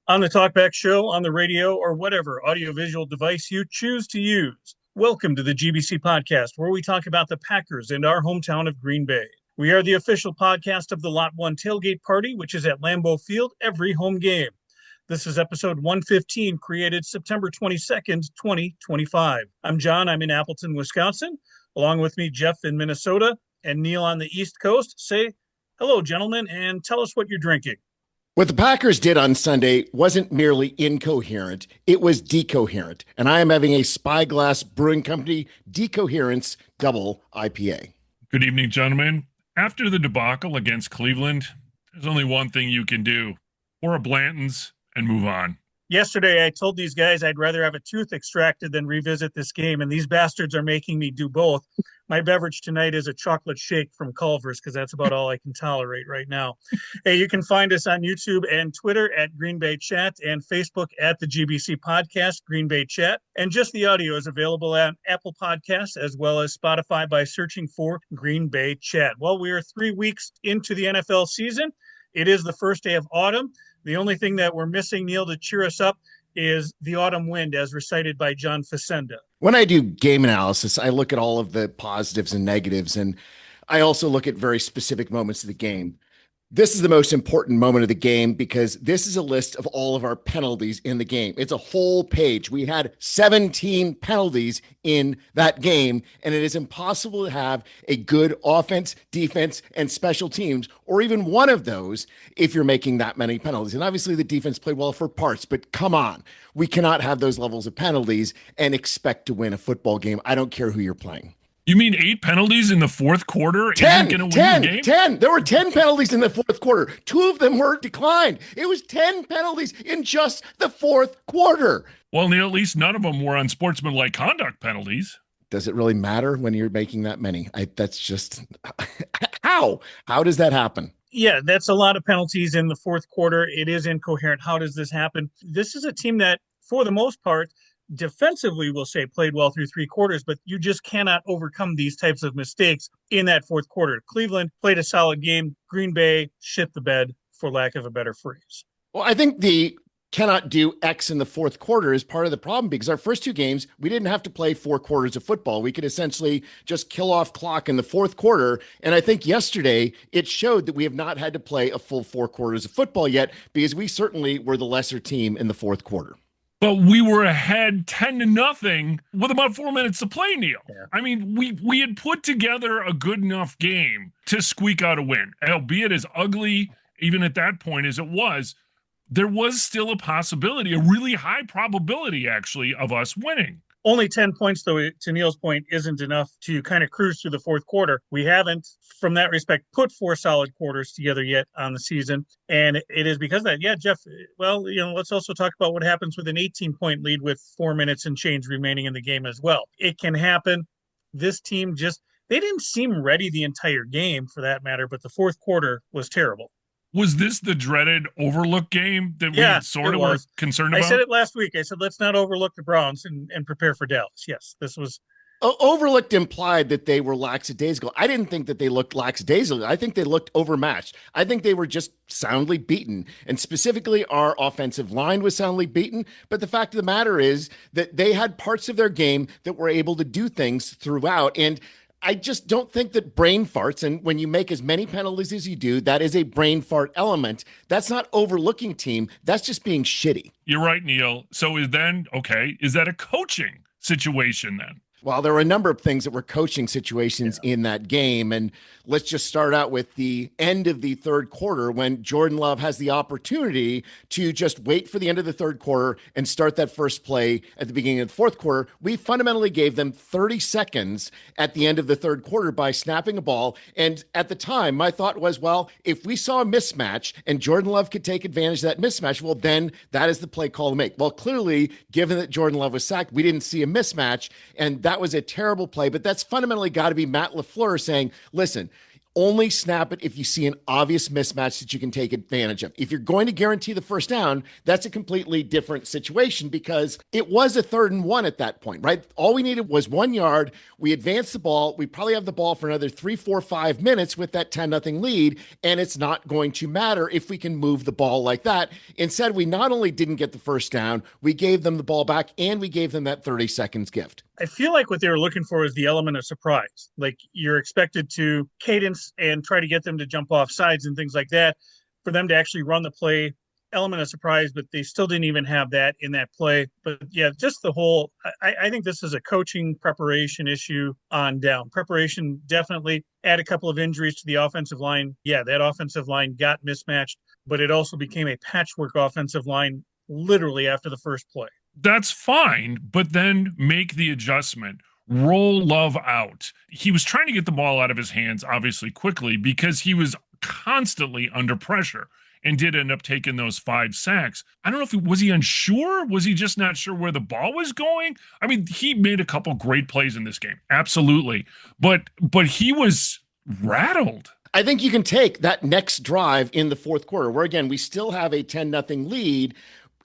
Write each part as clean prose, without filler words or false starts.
On the Talkback Show, on the radio, or whatever audiovisual device you choose to use. Welcome to the GBC podcast, where we talk about the Packers and our hometown of Green Bay. We are the official podcast of the Lot 1 Tailgate Party, which is at Lambeau Field every home game. This is episode 115, created September 22nd, 2025. I'm John. I'm in Appleton, Wisconsin. Along with me, Jeff in Minnesota, and Neil on the East Coast. Say hello, gentlemen, and tell us what you're drinking. What the Packers did on Sunday wasn't merely incoherent, it was decoherent. And I am having a Spyglass Brewing Company Decoherence Double IPA. Good evening, gentlemen. After the debacle against Cleveland, there's only one thing you can do. Pour a Blanton's and move on. Yesterday, I told these guys I'd rather have a tooth extracted than revisit this game, and these bastards are making me do both. My beverage tonight is a chocolate shake from Culver's because that's about all I can tolerate right now. Hey, you can find us on YouTube and Twitter at Green Bay Chat and Facebook at the GBC Podcast, Green Bay Chat. And just the audio is available at Apple Podcasts as well as Spotify by searching for Green Bay Chat. Well, we are 3 weeks into the NFL season. It is the first day of autumn. The only thing that we're missing, Neil, to cheer us up is the autumn wind as recited by John Facenda. When I do game analysis, I look at all of the positives and negatives, and I also look at very specific moments of the game. This is the most important moment of the game because this is a list of all of our penalties in the game. It's a whole page. We had 17 penalties in that game, and it is impossible to have a good offense, defense, and special teams, or even one of those if you're making that many penalties. And obviously the defense played well for parts, but come on. We cannot have those levels of penalties and expect to win a football game. I don't care who you're playing. You mean 8 penalties in the fourth quarter? 10. There were 10 penalties in the fourth quarter. 2 of them were declined. It was 10 penalties in just the fourth quarter. Well, Neil, at least none of them were unsportsmanlike conduct penalties. Does it really matter when you're making that many? That's just how does that happen? Yeah, that's a lot of penalties in the fourth quarter. It is incoherent. How does this happen? This is a team that, for the most part, defensively, we'll say, played well through 3 quarters, but you just cannot overcome these types of mistakes in that fourth quarter. Cleveland played a solid game. Green Bay shit the bed, for lack of a better phrase. Well, I think the cannot do X in the fourth quarter is part of the problem because our first 2 games, we didn't have to play 4 quarters of football. We could essentially just kill off clock in the fourth quarter. And I think yesterday it showed that we have not had to play a full 4 quarters of football yet because we certainly were the lesser team in the fourth quarter. But we were ahead 10-0 with about 4 minutes to play, Neil. Yeah. I mean, we had put together a good enough game to squeak out a win. Albeit as ugly, even at that point, as it was, there was still a possibility, a really high probability, actually, of us winning. Only 10 points, though, to Neil's point, isn't enough to kind of cruise through the fourth quarter. We haven't, from that respect, put 4 solid quarters together yet on the season. And it is because of that. Yeah, Jeff, well, let's also talk about what happens with an 18-point lead with 4 minutes and change remaining in the game as well. It can happen. This team they didn't seem ready the entire game, for that matter, but the fourth quarter was terrible. Was this the dreaded overlook game that we sort of were concerned about? I said it last week. I said, let's not overlook the Browns and prepare for Dallas. Yes, this was. Overlooked implied that they were lackadaisical. I didn't think that they looked lackadaisical. I think they looked overmatched. I think they were just soundly beaten. And specifically, our offensive line was soundly beaten. But the fact of the matter is that they had parts of their game that were able to do things throughout. And I just don't think that brain farts, and when you make as many penalties as you do, that is a brain fart element. That's not overlooking team. That's just being shitty. You're right, Neil. So is that a coaching situation then? Well, there were a number of things that were coaching situations in that game. And let's just start out with the end of the third quarter when Jordan Love has the opportunity to just wait for the end of the third quarter and start that first play at the beginning of the fourth quarter. We fundamentally gave them 30 seconds at the end of the third quarter by snapping a ball. And at the time, my thought was, well, if we saw a mismatch and Jordan Love could take advantage of that mismatch, well, then that is the play call to make. Well, clearly, given that Jordan Love was sacked, we didn't see a mismatch. And that was a terrible play, but that's fundamentally got to be Matt LaFleur saying, listen, Only snap it if you see an obvious mismatch that you can take advantage of. If you're going to guarantee the first down, that's a completely different situation because it was a 3rd and 1 at that point, right? All we needed was 1 yard. We advanced the ball. We probably have the ball for another 3, 4, 5 minutes with that 10-0 lead, and it's not going to matter if we can move the ball like that. Instead, we not only didn't get the first down, we gave them the ball back, and we gave them that 30 seconds gift. I feel like what they were looking for is the element of surprise. Like you're expected to cadence and try to get them to jump off sides and things like that for them to actually run the play, element of surprise, but they still didn't even have that in that play. But yeah, just the whole, I think this is a coaching preparation issue on down. Preparation definitely. Add a couple of injuries to the offensive line. Yeah, that offensive line got mismatched, but it also became a patchwork offensive line literally after the first play. That's fine, but then make the adjustment. Roll Love out. He was trying to get the ball out of his hands, obviously, quickly because he was constantly under pressure and did end up taking those 5 sacks. I don't know if was he unsure? Was he just not sure where the ball was going? I mean, he made a couple great plays in this game. Absolutely. But he was rattled. I think you can take that next drive in the fourth quarter where, again, we still have a 10-0 lead.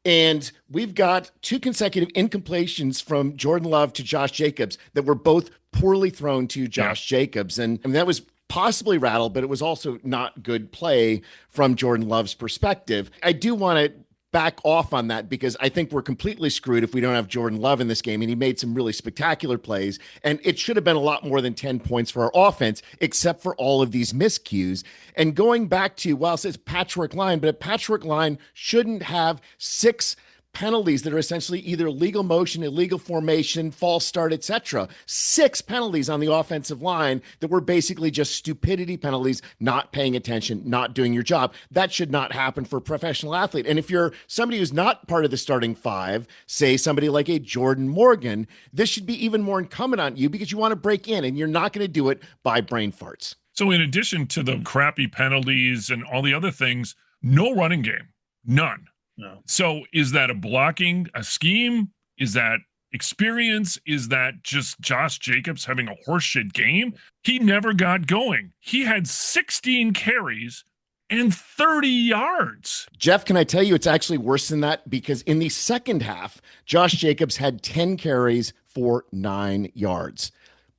And we've got 2 consecutive incompletions from Jordan Love to Josh Jacobs that were both poorly thrown to Josh Jacobs. And that was possibly rattled, but it was also not good play from Jordan Love's perspective. I do want to back off on that because I think we're completely screwed if we don't have Jordan Love in this game. And he made some really spectacular plays. And it should have been a lot more than 10 points for our offense, except for all of these miscues. And going back to, well, it says patchwork line, but a patchwork line shouldn't have 6 penalties that are essentially either legal motion, illegal formation, false start, etc. 6 penalties on the offensive line that were basically just stupidity penalties, not paying attention, not doing your job. That should not happen for a professional athlete. And if you're somebody who's not part of the starting 5, say somebody like a Jordan Morgan, this should be even more incumbent on you because you want to break in and you're not going to do it by brain farts. So in addition to the crappy penalties and all the other things, no running game, none. No. So is that a scheme? Is that experience? Is that just Josh Jacobs having a horseshit game? He never got going. He had 16 carries and 30 yards. Jeff, can I tell you it's actually worse than that? Because in the second half, Josh Jacobs had 10 carries for 9 yards.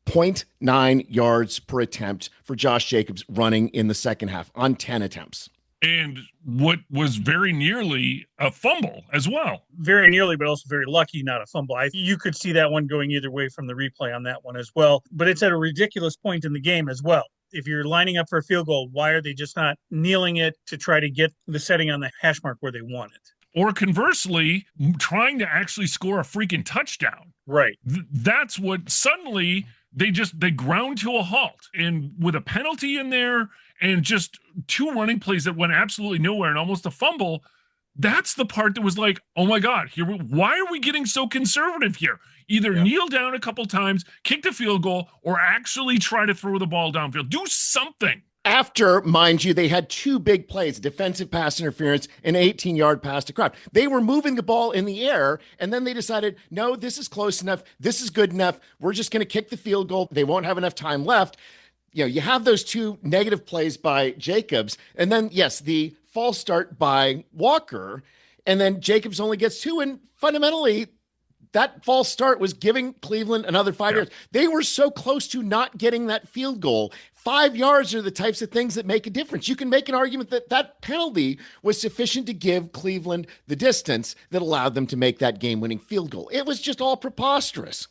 0.9 yards per attempt for Josh Jacobs running in the second half on 10 attempts. And what was very nearly a fumble as well. Very nearly, but also very lucky, not a fumble. You could see that one going either way from the replay on that one as well. But it's at a ridiculous point in the game as well. If you're lining up for a field goal, why are they just not kneeling it to try to get the setting on the hash mark where they want it? Or conversely, trying to actually score a freaking touchdown. Right. That's what suddenly they ground to a halt. And with a penalty in there and just 2 running plays that went absolutely nowhere and almost a fumble, that's the part that was like, oh my God, why are we getting so conservative here? Either kneel down a couple times, kick the field goal, or actually try to throw the ball downfield. Do something. After, mind you, they had 2 big plays, defensive pass interference and 18-yard pass to Kraft. They were moving the ball in the air, and then they decided, no, this is close enough. This is good enough. We're just going to kick the field goal. They won't have enough time left. You have those 2 negative plays by Jacobs, and then, yes, the false start by Walker, and then Jacobs only gets 2, and fundamentally, that false start was giving Cleveland another 5 yards. They were so close to not getting that field goal. 5 yards are the types of things that make a difference. You can make an argument that that penalty was sufficient to give Cleveland the distance that allowed them to make that game-winning field goal. It was just all preposterous.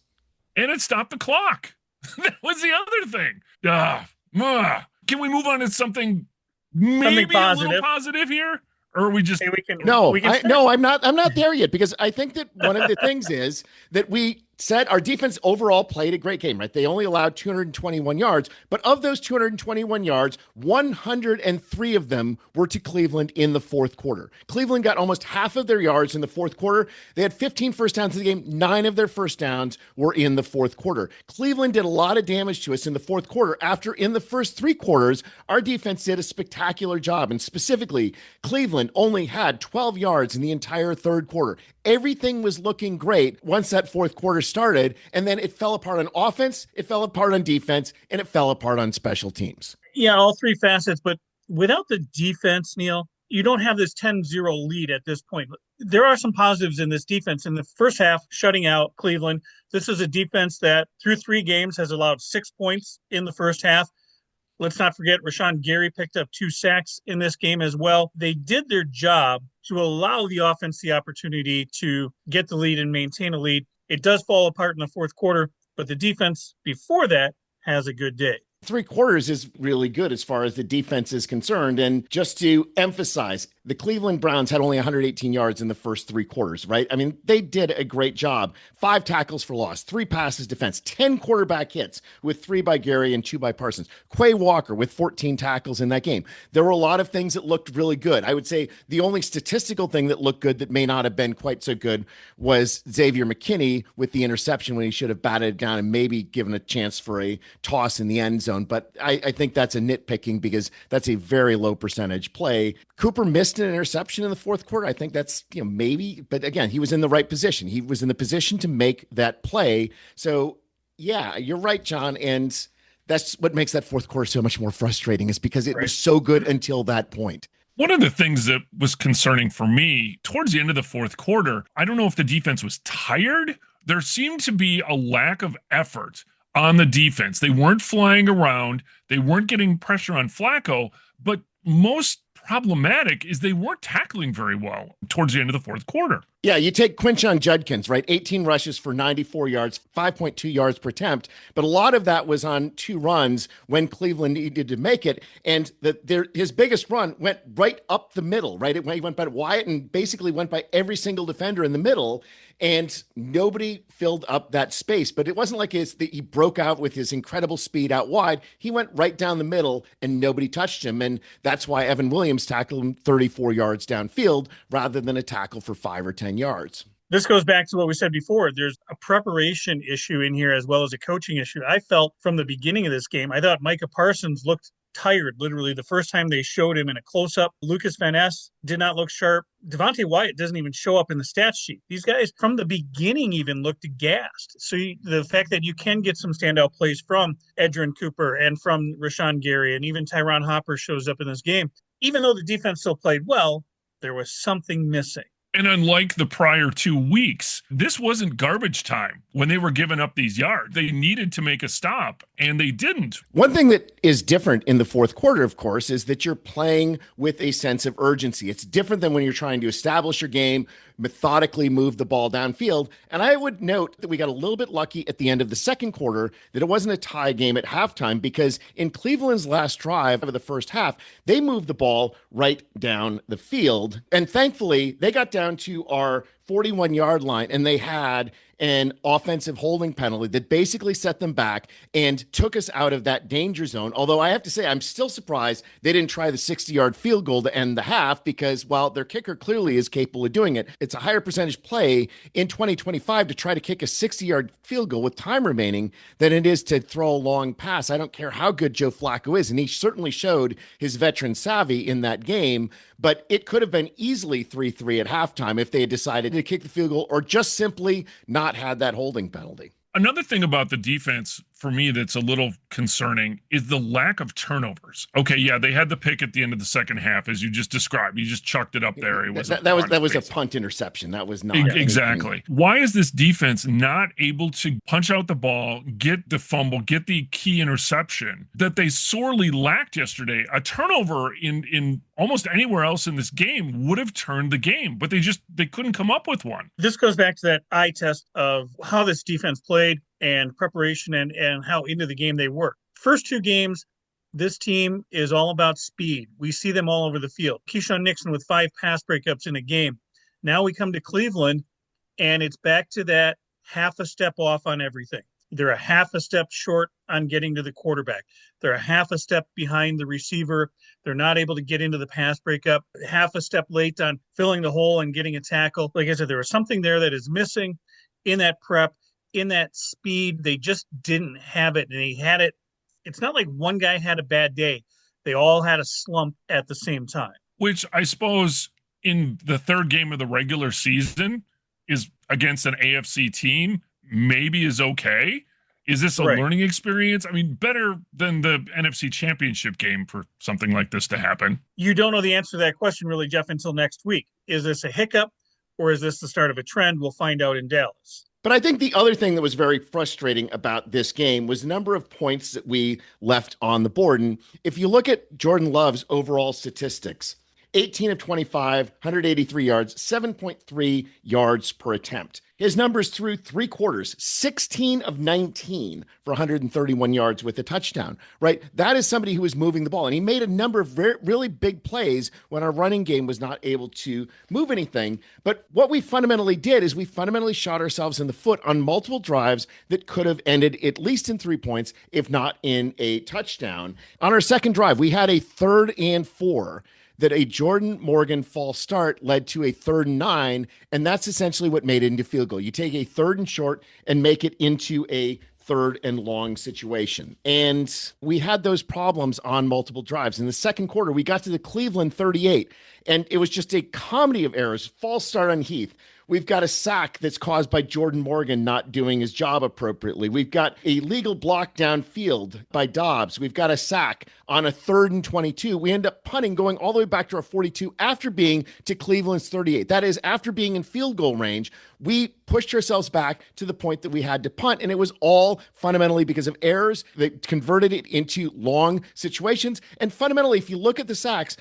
And it stopped the clock. That was the other thing. Can we move on to something maybe a little positive here? Or are we just I'm not there yet because I think that one of the things is that we said our defense overall played a great game, right? They only allowed 221 yards, but of those 221 yards, 103 of them were to Cleveland in the fourth quarter. Cleveland got almost half of their yards in the fourth quarter. They had 15 first downs in the game. 9 of their first downs were in the fourth quarter. Cleveland did a lot of damage to us in the fourth quarter after in the first 3 quarters, our defense did a spectacular job. And specifically, Cleveland only had 12 yards in the entire third quarter. Everything was looking great once that fourth quarter started, and then it fell apart on offense, it fell apart on defense, and it fell apart on special teams. Yeah, all three facets, but without the defense, Neil, you don't have this 10-0 lead at this point. There are some positives in this defense. In the first half, shutting out Cleveland, this is a defense that through 3 games has allowed 6 points in the first half. Let's not forget Rashawn Gary picked up 2 sacks in this game as well. They did their job to allow the offense the opportunity to get the lead and maintain a lead. It does fall apart in the fourth quarter, but the defense before that has a good day. 3/4 is really good as far as the defense is concerned. And just to emphasize, the Cleveland Browns had only 118 yards in the first 3/4, right? I mean, they did a great job. 5 tackles for loss, 3 passes defense, 10 quarterback hits with 3 by Gary and 2 by Parsons. Quay Walker with 14 tackles in that game. There were a lot of things that looked really good. I would say the only statistical thing that looked good that may not have been quite so good was Xavier McKinney with the interception when he should have batted it down and maybe given a chance for a toss in the end zone. But I think that's a nitpicking because that's a very low percentage play. Cooper missed an interception in the fourth quarter. I think that's, maybe, but again, he was in the right position. He was in the position to make that play. So yeah, you're right, John. And that's what makes that fourth quarter so much more frustrating, is because it was so good until that point. One of the things that was concerning for me towards the end of the fourth quarter, I don't know if the defense was tired. There seemed to be a lack of effort on the defense. They weren't flying around. They weren't getting pressure on Flacco, but most problematic is they weren't tackling very well towards the end of the fourth quarter. Yeah, you take Quinshon Judkins, right? 18 rushes for 94 yards, 5.2 yards per attempt. But a lot of that was on 2 runs when Cleveland needed to make it. And his biggest run went right up the middle, right? He went by Wyatt and basically went by every single defender in the middle. And nobody filled up that space. But it wasn't like he broke out with his incredible speed out wide. He went right down the middle and nobody touched him. And that's why Evan Williams tackled him 34 yards downfield rather than a tackle for 5 or 10 yards. This goes back to what we said before. There's a preparation issue in here as well as a coaching issue. I felt from the beginning of this game, I thought Micah Parsons looked tired, literally. The first time they showed him in a close-up, Lucas Van Ness did not look sharp. Devontae Wyatt doesn't even show up in the stat sheet. These guys from the beginning even looked gassed. So the fact that you can get some standout plays from Edgerrin Cooper and from Rashawn Gary and even Tyron Hopper shows up in this game, even though the defense still played well, there was something missing. And unlike the prior 2 weeks, this wasn't garbage time when they were giving up these yards. They needed to make a stop, and they didn't. One thing that is different in the fourth quarter, of course, is that you're playing with a sense of urgency. It's different than when you're trying to establish your game, methodically move the ball downfield. And I would note that we got a little bit lucky at the end of the second quarter that it wasn't a tie game at halftime, because in Cleveland's last drive of the first half, they moved the ball right down the field. And thankfully, they got down to our 41-yard line, and they had an offensive holding penalty that basically set them back and took us out of that danger zone. Although I have to say, I'm still surprised they didn't try the 60-yard field goal to end the half, because while their kicker clearly is capable of doing it, it's a higher percentage play in 2025 to try to kick a 60-yard field goal with time remaining than it is to throw a long pass. I don't care how good Joe Flacco is, and he certainly showed his veteran savvy in that game, but it could have been easily 3-3 at halftime if they had decided to kick the field goal or just simply not had that holding penalty. Another thing about the defense for me that's a little concerning is the lack of turnovers. Okay, yeah, they had the pick at the end of the second half, as you just described. You just chucked it up there. It was that was a punt interception. That was not exactly. Anything. Why is this defense not able to punch out the ball, get the fumble, get the key interception that they sorely lacked yesterday? A turnover in almost anywhere else in this game would have turned the game, but they couldn't come up with one. This goes back to that eye test of how this defense played and preparation and how into the game they work. First 2 games, this team is all about speed. We see them all over the field. Keyshawn Nixon with 5 pass breakups in a game. Now we come to Cleveland, and it's back to that half a step off on everything. They're a half a step short on getting to the quarterback. They're a half a step behind the receiver. They're not able to get into the pass breakup. Half a step late on filling the hole and getting a tackle. Like I said, there was something there that is missing in that prep, in that speed. They just didn't have it, and they had it. It's not like one guy had a bad day. They all had a slump at the same time. Which I suppose in the third game of the regular season is against an AFC team, maybe is okay. Is this a Right. learning experience? I mean, better than the NFC Championship game for something like this to happen. You don't know the answer to that question, really, Jeff, until next week. Is this a hiccup or is this the start of a trend? We'll find out in Dallas. But I think the other thing that was very frustrating about this game was the number of points that we left on the board. And if you look at Jordan Love's overall statistics, 18 of 25, 183 yards, 7.3 yards per attempt. His numbers through 3 quarters, 16 of 19 for 131 yards with a touchdown, right? That is somebody who is moving the ball. And he made a number of really big plays when our running game was not able to move anything. But what we fundamentally did is we fundamentally shot ourselves in the foot on multiple drives that could have ended at least in 3 points, if not in a touchdown. On our second drive, we had a 3rd and 4 that a Jordan Morgan false start led to a 3rd and 9, and that's essentially what made it into field goal. You take a 3rd and short and make it into a 3rd and long situation. And we had those problems on multiple drives. In the second quarter, we got to the Cleveland 38, and it was just a comedy of errors. False start on Heath. We've got a sack that's caused by Jordan Morgan not doing his job appropriately. We've got a legal block downfield by Dobbs. We've got a sack on a 3rd and 22. We end up punting, going all the way back to our 42 after being to Cleveland's 38. That is, after being in field goal range, we pushed ourselves back to the point that we had to punt. And it was all fundamentally because of errors that converted it into long situations. And fundamentally, if you look at the sacks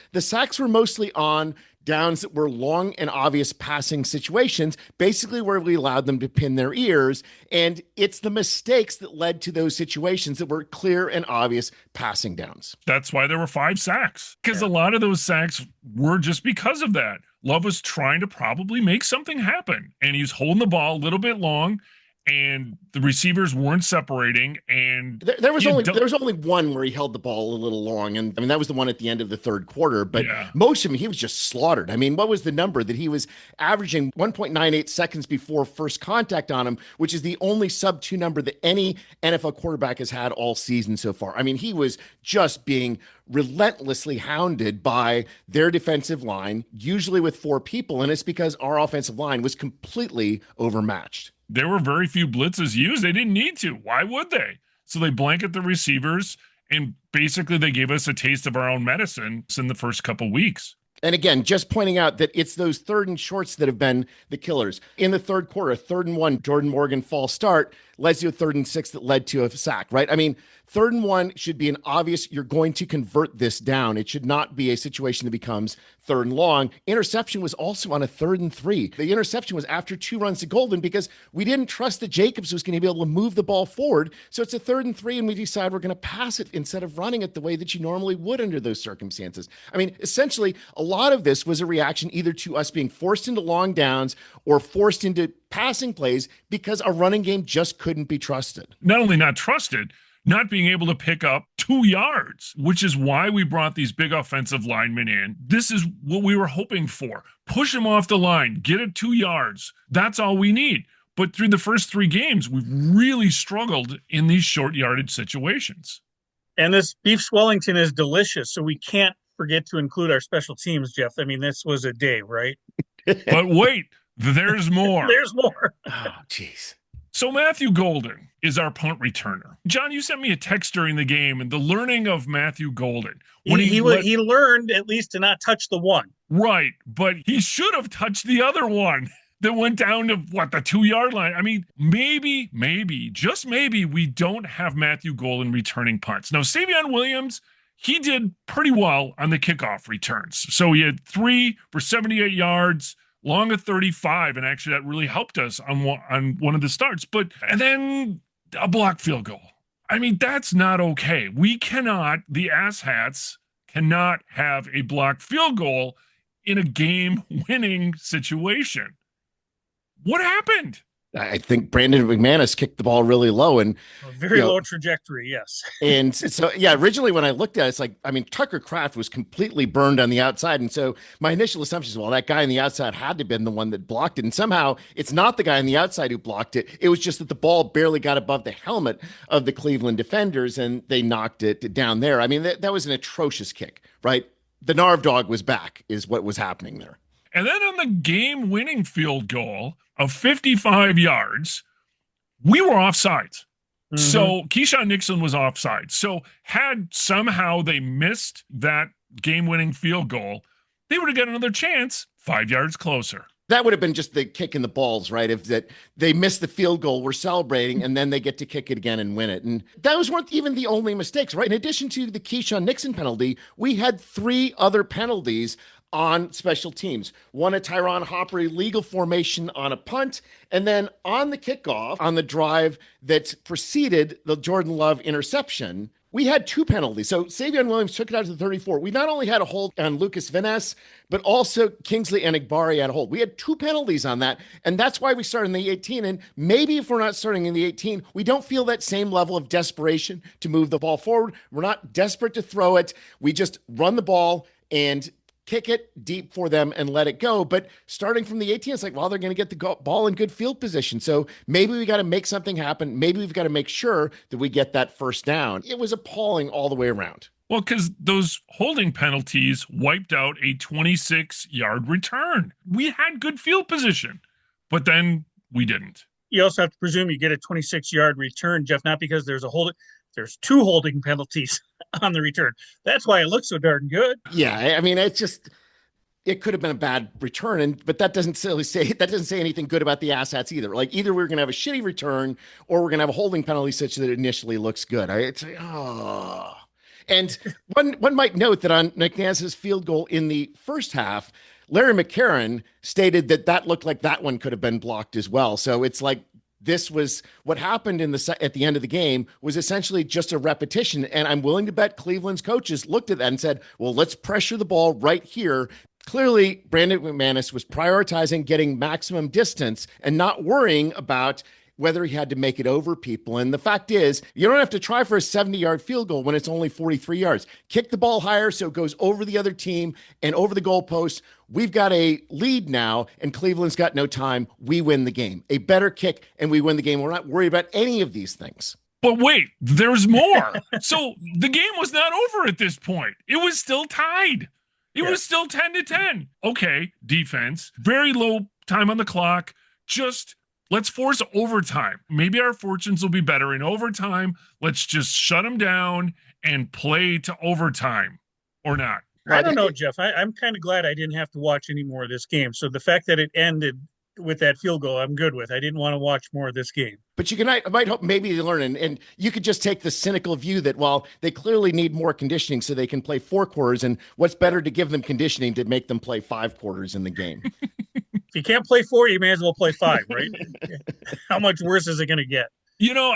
were mostly on downs that were long and obvious passing situations, basically where we allowed them to pin their ears. And it's the mistakes that led to those situations that were clear and obvious passing downs. That's why there were 5 sacks, because a lot of those sacks were just because of that. Love was trying to probably make something happen, and he was holding the ball a little bit long, and the receivers weren't separating. And there was only one where he held the ball a little long, and I mean that was the one at the end of the third quarter. But most of them, he was just slaughtered. I mean, what was the number that he was averaging? 1.98 seconds before first contact on him, which is the only sub-2 number that any NFL quarterback has had all season so far. I mean, he was just being relentlessly hounded by their defensive line, usually with 4 people, and it's because our offensive line was completely overmatched. There were very few blitzes used. They didn't need to. Why would they? So they blanket the receivers, and basically they gave us a taste of our own medicine in the first couple weeks. And again, just pointing out that it's those 3rd and shorts that have been the killers. In the third quarter, 3rd and 1, Jordan Morgan false start led to a 3rd and 6 that led to a sack, right? I mean, 3rd and 1 should be an obvious, you're going to convert this down. It should not be a situation that becomes 3rd and long. Interception was also on a 3rd and 3. The interception was after 2 runs to Golden because we didn't trust that Jacobs was going to be able to move the ball forward. So it's a 3rd and 3, and we decide we're going to pass it instead of running it the way that you normally would under those circumstances. I mean, essentially, a lot of this was a reaction either to us being forced into long downs or forced into passing plays because our running game just couldn't be trusted. Not only not trusted, not being able to pick up 2 yards, which is why we brought these big offensive linemen in. This is what we were hoping for. Push them off the line, get it 2 yards. That's all we need. But through the first 3 games, we've really struggled in these short yardage situations. And this beef Swellington is delicious, so we can't forget to include our special teams, Jeff. I mean, this was a day, right? But wait, there's more. There's more. Oh, jeez. So Matthew Golden is our punt returner. John, you sent me a text during the game, and the learning of Matthew Golden. When he learned at least to not touch the one. Right, but he should have touched the other one that went down to, the 2-yard line. I mean, maybe, just maybe, we don't have Matthew Golden returning punts. Now, Savion Williams, he did pretty well on the kickoff returns. So he had 3 for 78 yards, long of 35, and actually that really helped us on one of the starts. And then a blocked field goal. I mean, that's not okay. We cannot, the asshats cannot have a blocked field goal in a game-winning situation. What happened? I think Brandon McManus kicked the ball really low and very low trajectory. Yes. And so, originally when I looked at it, it's like, I mean, Tucker Kraft was completely burned on the outside. And so my initial assumption is, well, that guy on the outside had to have been the one that blocked it. And somehow it's not the guy on the outside who blocked it. It was just that the ball barely got above the helmet of the Cleveland defenders and they knocked it down there. I mean, that was an atrocious kick, right? The Narv dog was back is what was happening there. And then on the game-winning field goal of 55 yards, we were offsides. So Keyshawn Nixon was offside. So had somehow they missed that game-winning field goal, they would have got another chance 5 yards closer. That would have been just the kick in the balls, right? If that they missed the field goal, we're celebrating, and then they get to kick it again and win it. And those weren't even the only mistakes, right? In addition to the Keyshawn Nixon penalty, we had 3 other penalties on special teams. One, a Tyron Hopper illegal formation on a punt, and then on the kickoff, on the drive that preceded the Jordan Love interception, we had 2 penalties. So Savion Williams took it out to the 34. We not only had a hold on Lucas Vines, but also Kingsley Enagbari had a hold. We had 2 penalties on that, and that's why we started in the 18. And maybe if we're not starting in the 18, we don't feel that same level of desperation to move the ball forward. We're not desperate to throw it. We just run the ball and kick it deep for them and let it go. But starting from the 18, it's like, well, they're going to get the ball in good field position. So maybe we got to make something happen. Maybe we've got to make sure that we get that first down. It was appalling all the way around. Well, because those holding penalties wiped out a 26-yard return. We had good field position, but then we didn't. You also have to presume you get a 26-yard return, Jeff, not because there's 2 holding penalties on the return. That's why it looks so darn good. Yeah, I mean, it could have been a bad return, but that doesn't say anything good about the Assets either. Like either we're going to have a shitty return or we're going to have a holding penalty such that it initially looks good. And one might note that on McNass's field goal in the first half, Larry McCarron stated that looked like that one could have been blocked as well. So it's like, this was what happened at the end of the game was essentially just a repetition. And I'm willing to bet Cleveland's coaches looked at that and said, well, let's pressure the ball right here. Clearly, Brandon McManus was prioritizing getting maximum distance and not worrying about whether he had to make it over people. And the fact is, you don't have to try for a 70-yard field goal when it's only 43 yards. Kick the ball higher so it goes over the other team and over the goalpost. We've got a lead now, and Cleveland's got no time. We win the game. A better kick, and we win the game. We're not worried about any of these things. But wait, there's more. So the game was not over at this point. It was still tied. It was still 10-10. Okay, defense, very low time on the clock. Just let's force overtime. Maybe our fortunes will be better in overtime. Let's just shut them down and play to overtime or not. I don't know, Jeff. I'm kind of glad I didn't have to watch any more of this game. So the fact that it ended with that field goal, I'm good with. I didn't want to watch more of this game. But I might hope maybe they learn, and you could just take the cynical view that, well, they clearly need more conditioning so they can play 4 quarters, and what's better to give them conditioning to make them play 5 quarters in the game. If you can't play 4, you may as well play 5, right? How much worse is it going to get? You know,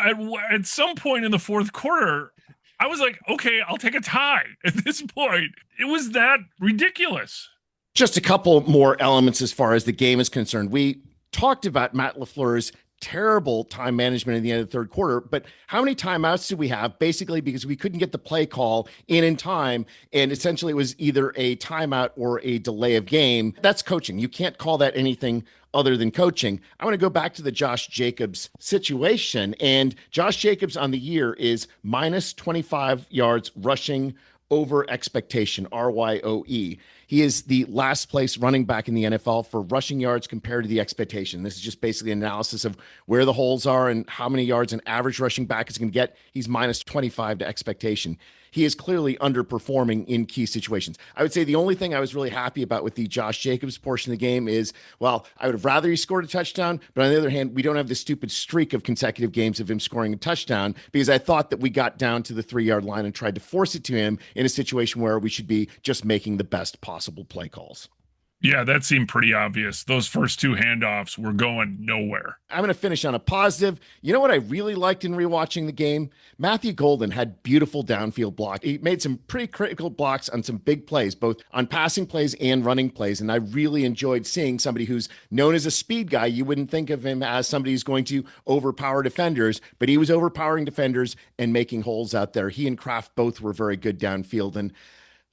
at some point in the fourth quarter, I was like, okay, I'll take a tie. At this point, it was that ridiculous. Just a couple more elements as far as the game is concerned. We talked about Matt LaFleur's terrible time management in the end of the third quarter, but how many timeouts did we have? Basically, because we couldn't get the play call in time, and essentially it was either a timeout or a delay of game. That's coaching. You can't call that anything other than coaching. I want to go back to the Josh Jacobs situation, and Josh Jacobs on the year is minus 25 yards rushing over expectation, RYOE. He is the last place running back in the NFL for rushing yards compared to the expectation. This is just basically an analysis of where the holes are and how many yards an average rushing back is going to get. He's minus 25 to expectation. He is clearly underperforming in key situations. I would say the only thing I was really happy about with the Josh Jacobs portion of the game is, well, I would have rather he scored a touchdown, but on the other hand, we don't have this stupid streak of consecutive games of him scoring a touchdown, because I thought that we got down to the 3-yard line and tried to force it to him in a situation where we should be just making the best possible play calls. Yeah, that seemed pretty obvious. Those first 2 handoffs were going nowhere. I'm going to finish on a positive. You know what I really liked in rewatching the game? Matthew Golden had beautiful downfield block. He made some pretty critical blocks on some big plays, both on passing plays and running plays. And I really enjoyed seeing somebody who's known as a speed guy. You wouldn't think of him as somebody who's going to overpower defenders, but he was overpowering defenders and making holes out there. He and Kraft both were very good downfield, and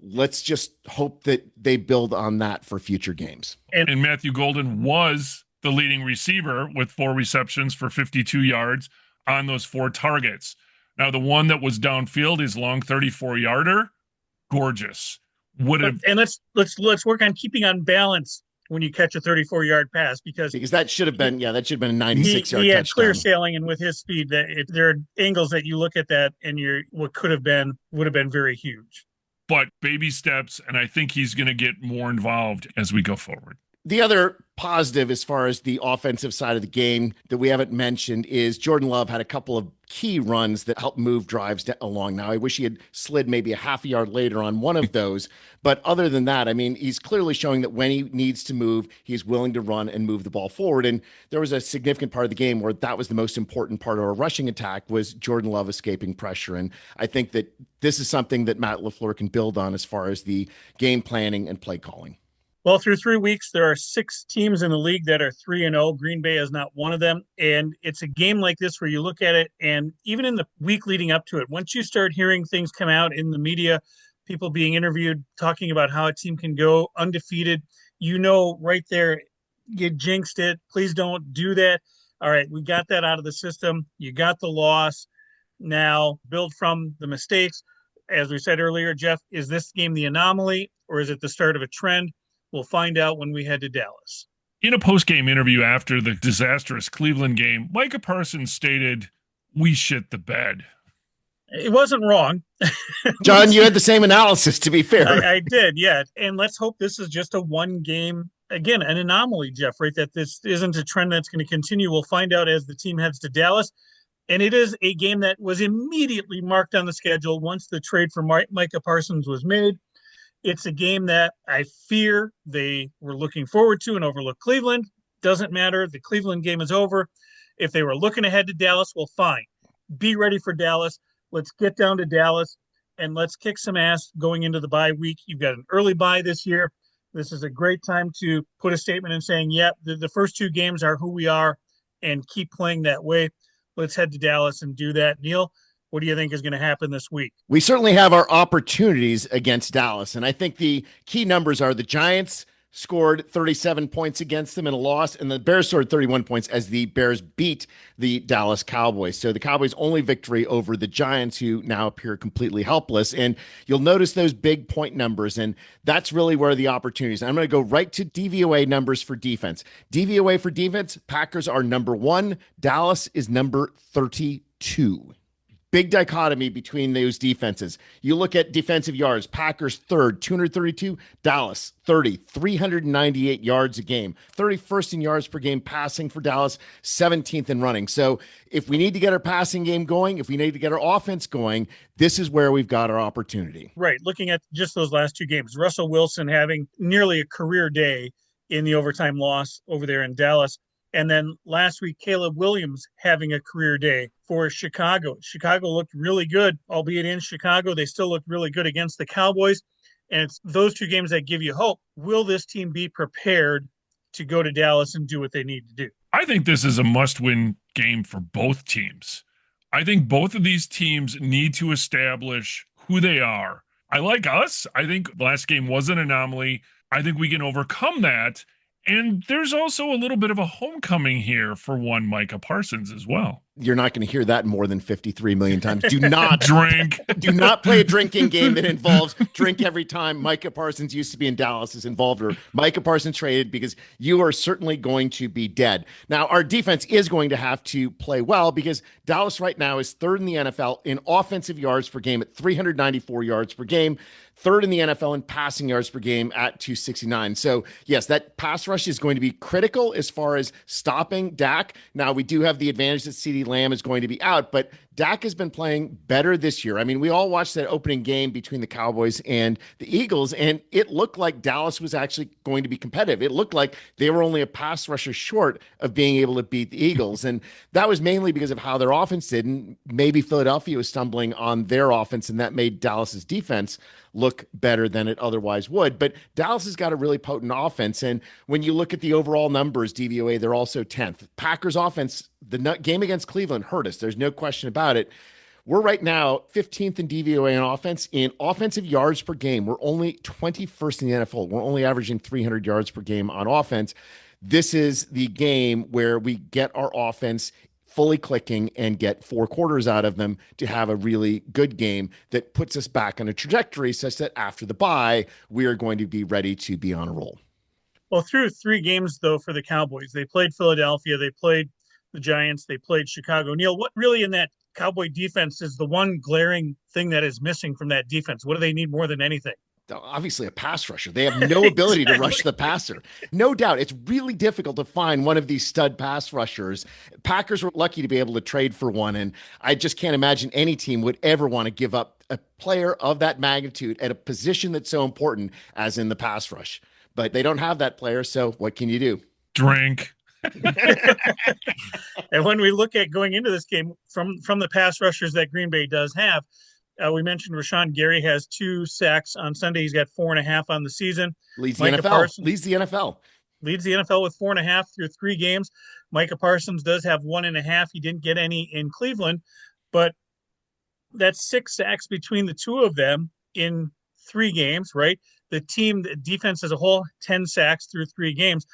let's just hope that they build on that for future games. And Matthew Golden was the leading receiver with 4 receptions for 52 yards on those 4 targets. Now, the one that was downfield, his long 34-yarder, gorgeous. And let's work on keeping on balance when you catch a 34-yard pass because that should have been, that should have been a he 96-yard had touchdown. clear sailing, and with his speed, there are angles that you look at that and what could have been would have been very huge. But baby steps, and I think he's going to get more involved as we go forward. The other positive as far as the offensive side of the game that we haven't mentioned is Jordan Love had a couple of key runs that helped move drives along. Now, I wish he had slid maybe a half a yard later on one of those. But other than that, I mean, he's clearly showing that when he needs to move, he's willing to run and move the ball forward. And there was a significant part of the game where that was the most important part of our rushing attack was Jordan Love escaping pressure. And I think that this is something that Matt LaFleur can build on as far as the game planning and play calling. Well, through 3 weeks, there are 6 teams in the league that are 3-0. Green Bay is not one of them. And it's a game like this where you look at it, and even in the week leading up to it, once you start hearing things come out in the media, people being interviewed, talking about how a team can go undefeated, right there, you jinxed it. Please don't do that. All right, we got that out of the system. You got the loss. Now build from the mistakes. As we said earlier, Jeff, is this game the anomaly or is it the start of a trend? We'll find out when we head to Dallas. In a post-game interview after the disastrous Cleveland game, Micah Parsons stated, "We shit the bed." It wasn't wrong. John, you had the same analysis, to be fair. I did, yeah. And let's hope this is just a one game, again, an anomaly, Jeff, right? That this isn't a trend that's going to continue. We'll find out as the team heads to Dallas. And it is a game that was immediately marked on the schedule once the trade for Micah Parsons was made. It's a game that I fear they were looking forward to and overlooked Cleveland. Doesn't matter. The Cleveland game is over. If they were looking ahead to Dallas, well, fine. Be ready for Dallas. Let's get down to Dallas and let's kick some ass going into the bye week. You've got an early bye this year. This is a great time to put a statement in saying, the first 2 games are who we are and keep playing that way. Let's head to Dallas and do that. Neil, what do you think is going to happen this week? We certainly have our opportunities against Dallas. And I think the key numbers are the Giants scored 37 points against them in a loss, and the Bears scored 31 points as the Bears beat the Dallas Cowboys. So the Cowboys' only victory over the Giants, who now appear completely helpless. And you'll notice those big point numbers, and that's really where the opportunities. I'm going to go right to DVOA numbers for defense. DVOA for defense, Packers are number 1. Dallas is number 32. Big dichotomy between those defenses. You look at defensive yards, Packers 3rd, 232, Dallas 30, 398 yards a game, 31st in yards per game passing for Dallas, 17th in running. So if we need to get our passing game going, if we need to get our offense going, this is where we've got our opportunity. Right. Looking at just those last 2 games, Russell Wilson having nearly a career day in the overtime loss over there in Dallas. And then last week, Caleb Williams having a career day for Chicago. Chicago looked really good, albeit in Chicago. They still looked really good against the Cowboys. And it's those 2 games that give you hope. Will this team be prepared to go to Dallas and do what they need to do? I think this is a must-win game for both teams. I think both of these teams need to establish who they are. I like us. I think the last game was an anomaly. I think we can overcome that. And there's also a little bit of a homecoming here for one Micah Parsons as well. You're not going to hear that more than 53 million times. Do not drink. Do not play a drinking game that involves drink every time Micah Parsons used to be in Dallas is involved or Micah Parsons traded, because you are certainly going to be dead. Now, our defense is going to have to play well because Dallas right now is 3rd in the NFL in offensive yards per game at 394 yards per game, 3rd in the NFL in passing yards per game at 269. So, yes, that pass rush is going to be critical as far as stopping Dak. Now, we do have the advantage that CeeDee Lamb is going to be out, but Dak has been playing better this year. I mean, we all watched that opening game between the Cowboys and the Eagles, and it looked like Dallas was actually going to be competitive. It looked like they were only a pass rusher short of being able to beat the Eagles, and that was mainly because of how their offense did, and maybe Philadelphia was stumbling on their offense, and that made Dallas's defense look better than it otherwise would. But Dallas has got a really potent offense, and when you look at the overall numbers, DVOA, they're also 10th. Packers offense, the game against Cleveland hurt us. There's no question about it. We're right now 15th in DVOA on offense. In offensive yards per game, we're only 21st in the NFL. We're only averaging 300 yards per game on offense. This is the game where we get our offense fully clicking and get 4 quarters out of them to have a really good game that puts us back on a trajectory such that after the bye, we are going to be ready to be on a roll. Well, through 3 games, though, for the Cowboys, they played Philadelphia, they played the Giants, they played Chicago. Neil, what really in that Cowboy defense is the one glaring thing that is missing from that defense? What do they need more than anything? Obviously a pass rusher. They have no ability to rush the passer. No doubt. It's really difficult to find one of these stud pass rushers. Packers were lucky to be able to trade for one. And I just can't imagine any team would ever want to give up a player of that magnitude at a position that's so important as in the pass rush. But they don't have that player. So what can you do? Drink. And when we look at going into this game from the pass rushers that Green Bay does have, we mentioned Rashawn Gary has 2 sacks on Sunday. He's got 4.5 on the season. Leads the NFL. Leads the NFL. Leads the NFL with 4.5 through 3 games. Micah Parsons does have 1.5. He didn't get any in Cleveland, but that's 6 sacks between the two of them in 3 games, right? The defense as a whole, 10 sacks through 3 games.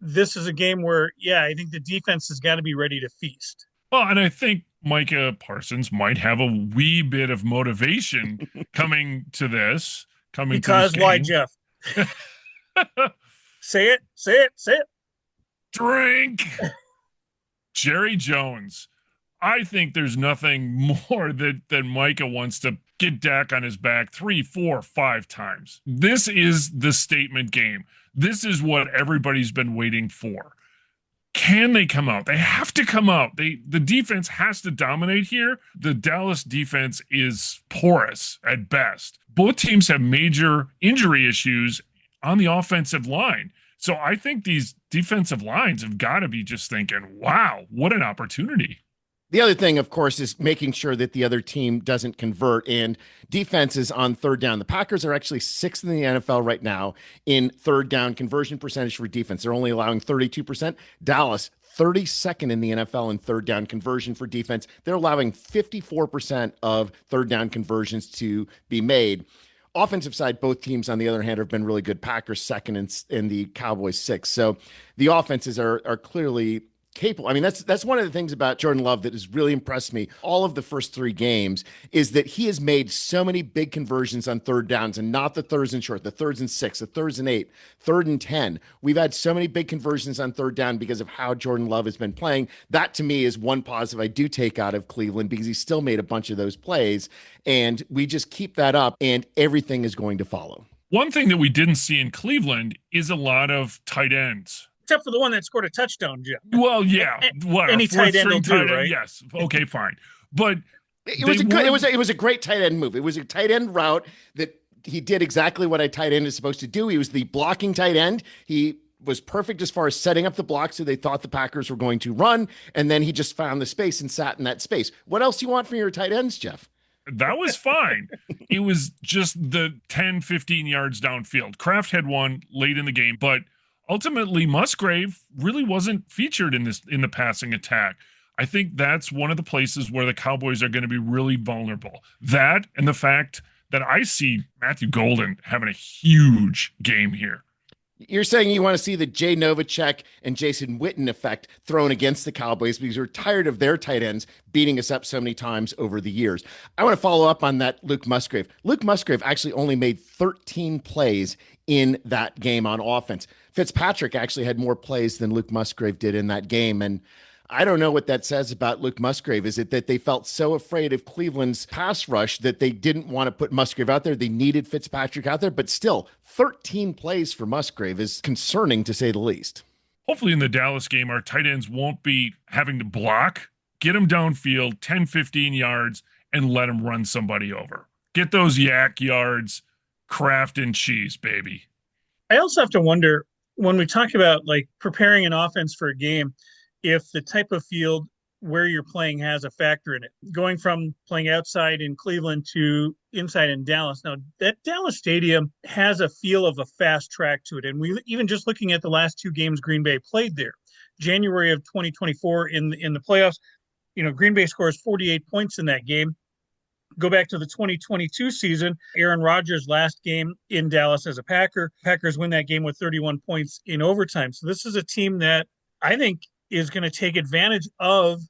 This is a game where, I think the defense has got to be ready to feast. Well, and I think Micah Parsons might have a wee bit of motivation coming to this. Because why, Jeff? Say it. Drink. Jerry Jones. I think there's nothing more than Micah wants to get Dak on his back 3, 4, 5 times. This is the statement game. This is what everybody's been waiting for. Can they come out? They have to come out. The defense has to dominate here. The Dallas defense is porous at best. Both teams have major injury issues on the offensive line. So I think these defensive lines have got to be just thinking, wow, what an opportunity. The other thing, of course, is making sure that the other team doesn't convert, and defenses on third down. The Packers are actually 6th in the NFL right now in third down conversion percentage for defense. They're only allowing 32%. Dallas, 32nd in the NFL in third down conversion for defense. They're allowing 54% of third down conversions to be made. Offensive side, both teams, on the other hand, have been really good. Packers 2nd and the Cowboys 6th. So the offenses are clearly capable. I mean, that's one of the things about Jordan Love that has really impressed me all of the first 3 games is that he has made so many big conversions on third downs, and not the thirds and short, the thirds and 6, the thirds and 8, 3rd and 10. We've had so many big conversions on third down because of how Jordan Love has been playing. That to me is one positive I do take out of Cleveland, because he still made a bunch of those plays, and we just keep that up and everything is going to follow. One thing that we didn't see in Cleveland is a lot of tight ends. Except for the one that scored a touchdown, Jim. Well, yeah. What, any tight end will do, right? Yes. Okay, fine. But it was a great tight end move. It was a tight end route that he did exactly what a tight end is supposed to do. He was the blocking tight end. He was perfect as far as setting up the block so they thought the Packers were going to run, and then he just found the space and sat in that space. What else do you want from your tight ends, Jeff? That was fine. It was just the 10, 15 yards downfield. Kraft had one late in the game, but ultimately, Musgrave really wasn't featured in the passing attack. I think that's one of the places where the Cowboys are going to be really vulnerable. That and the fact that I see Matthew Golden having a huge game here. You're saying you want to see the Jay Novacek and Jason Witten effect thrown against the Cowboys because we're tired of their tight ends beating us up so many times over the years. I want to follow up on that Luke Musgrave. Luke Musgrave actually only made 13 plays in that game on offense. Fitzpatrick actually had more plays than Luke Musgrave did in that game. And I don't know what that says about Luke Musgrave. Is it that they felt so afraid of Cleveland's pass rush that they didn't want to put Musgrave out there? They needed Fitzpatrick out there, but still 13 plays for Musgrave is concerning to say the least. Hopefully in the Dallas game, our tight ends won't be having to block, get them downfield 10, 15 yards and let them run somebody over. Get those yak yards, Kraft and cheese, baby. I also have to wonder when we talk about like preparing an offense for a game, if the type of field where you're playing has a factor in it. Going from playing outside in Cleveland to inside in Dallas. Now, that Dallas stadium has a feel of a fast track to it. And we even just looking at the last 2 games Green Bay played there, January of 2024 in the playoffs, Green Bay scores 48 points in that game. Go back to the 2022 season, Aaron Rodgers' last game in Dallas as a Packer. Packers win that game with 31 points in overtime. So this is a team that I think is going to take advantage of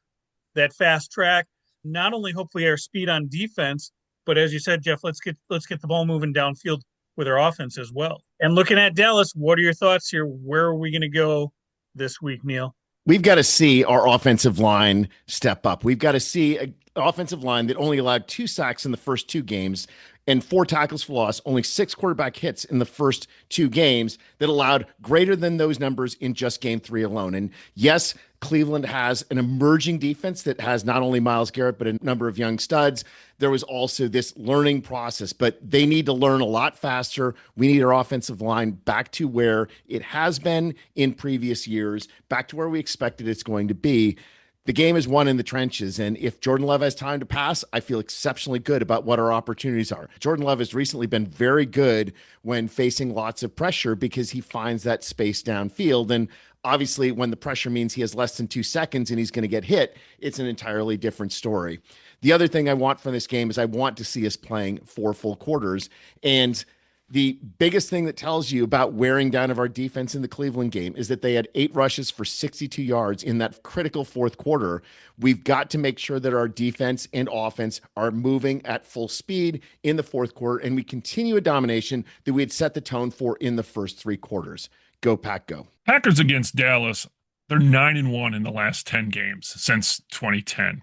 that fast track, not only hopefully our speed on defense, but as you said, Jeff, let's get the ball moving downfield with our offense as well. And looking at Dallas, what are your thoughts here? Where are we going to go this week, Neil? We've got to see our offensive line step up. We've got to see an offensive line that only allowed 2 sacks in the first 2 games and 4 tackles for loss, only 6 quarterback hits in the first 2 games, that allowed greater than those numbers in just game 3 alone. And yes, Cleveland has an emerging defense that has not only Myles Garrett, but a number of young studs. There was also this learning process, but they need to learn a lot faster. We need our offensive line back to where it has been in previous years, back to where we expected it's going to be. The game is won in the trenches, and if Jordan Love has time to pass, I feel exceptionally good about what our opportunities are. Jordan Love has recently been very good when facing lots of pressure because he finds that space downfield, and obviously when the pressure means he has less than 2 seconds and he's going to get hit, it's an entirely different story. The other thing I want from this game is I want to see us playing 4 full quarters, and the biggest thing that tells you about wearing down of our defense in the Cleveland game is that they had 8 rushes for 62 yards in that critical fourth quarter. We've got to make sure that our defense and offense are moving at full speed in the fourth quarter, and we continue a domination that we had set the tone for in the first 3 quarters. Go Pack, go. Packers against Dallas, they're 9-1 in the last 10 games since 2010.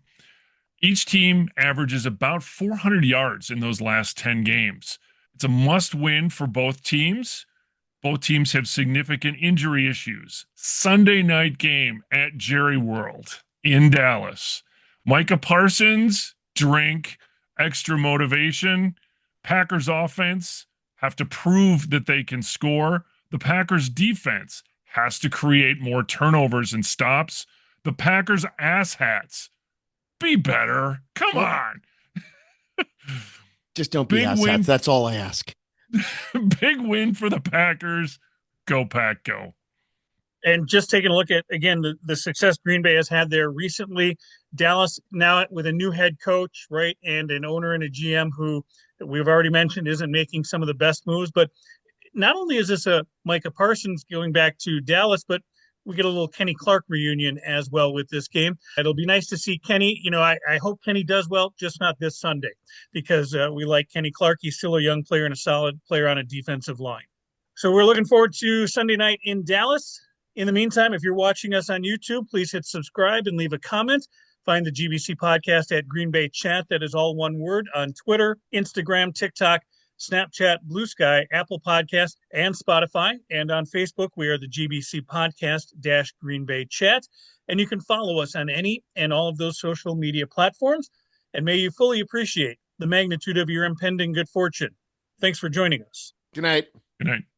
Each team averages about 400 yards in those last 10 games. It's a must-win for both teams. Both teams have significant injury issues. Sunday night game at Jerryworld in Dallas. Micah Parsons, drink, extra motivation. Packers offense have to prove that they can score. The Packers defense has to create more turnovers and stops. The Packers asshats, be better. Come on. Just don't be asshats. That's all I ask. Big win for the Packers. Go Pack, go. And just taking a look at, again, the success Green Bay has had there recently. Dallas now with a new head coach, right, and an owner and a GM who we've already mentioned isn't making some of the best moves. But not only is this a Micah Parsons going back to Dallas, but we get a little Kenny Clark reunion as well with this game. It'll be nice to see Kenny. You know, I hope Kenny does well, just not this Sunday, because we like Kenny Clark. He's still a young player and a solid player on a defensive line. So we're looking forward to Sunday night in Dallas. In the meantime, if you're watching us on YouTube, please hit subscribe and leave a comment. Find the GBC podcast at Green Bay Chat. That is all one word on Twitter, Instagram, TikTok, Snapchat, Blue Sky, Apple Podcast, and Spotify. And on Facebook, we are the GBC Podcast Green Bay Chat. And you can follow us on any and all of those social media platforms. And may you fully appreciate the magnitude of your impending good fortune. Thanks for joining us. Good night. Good night.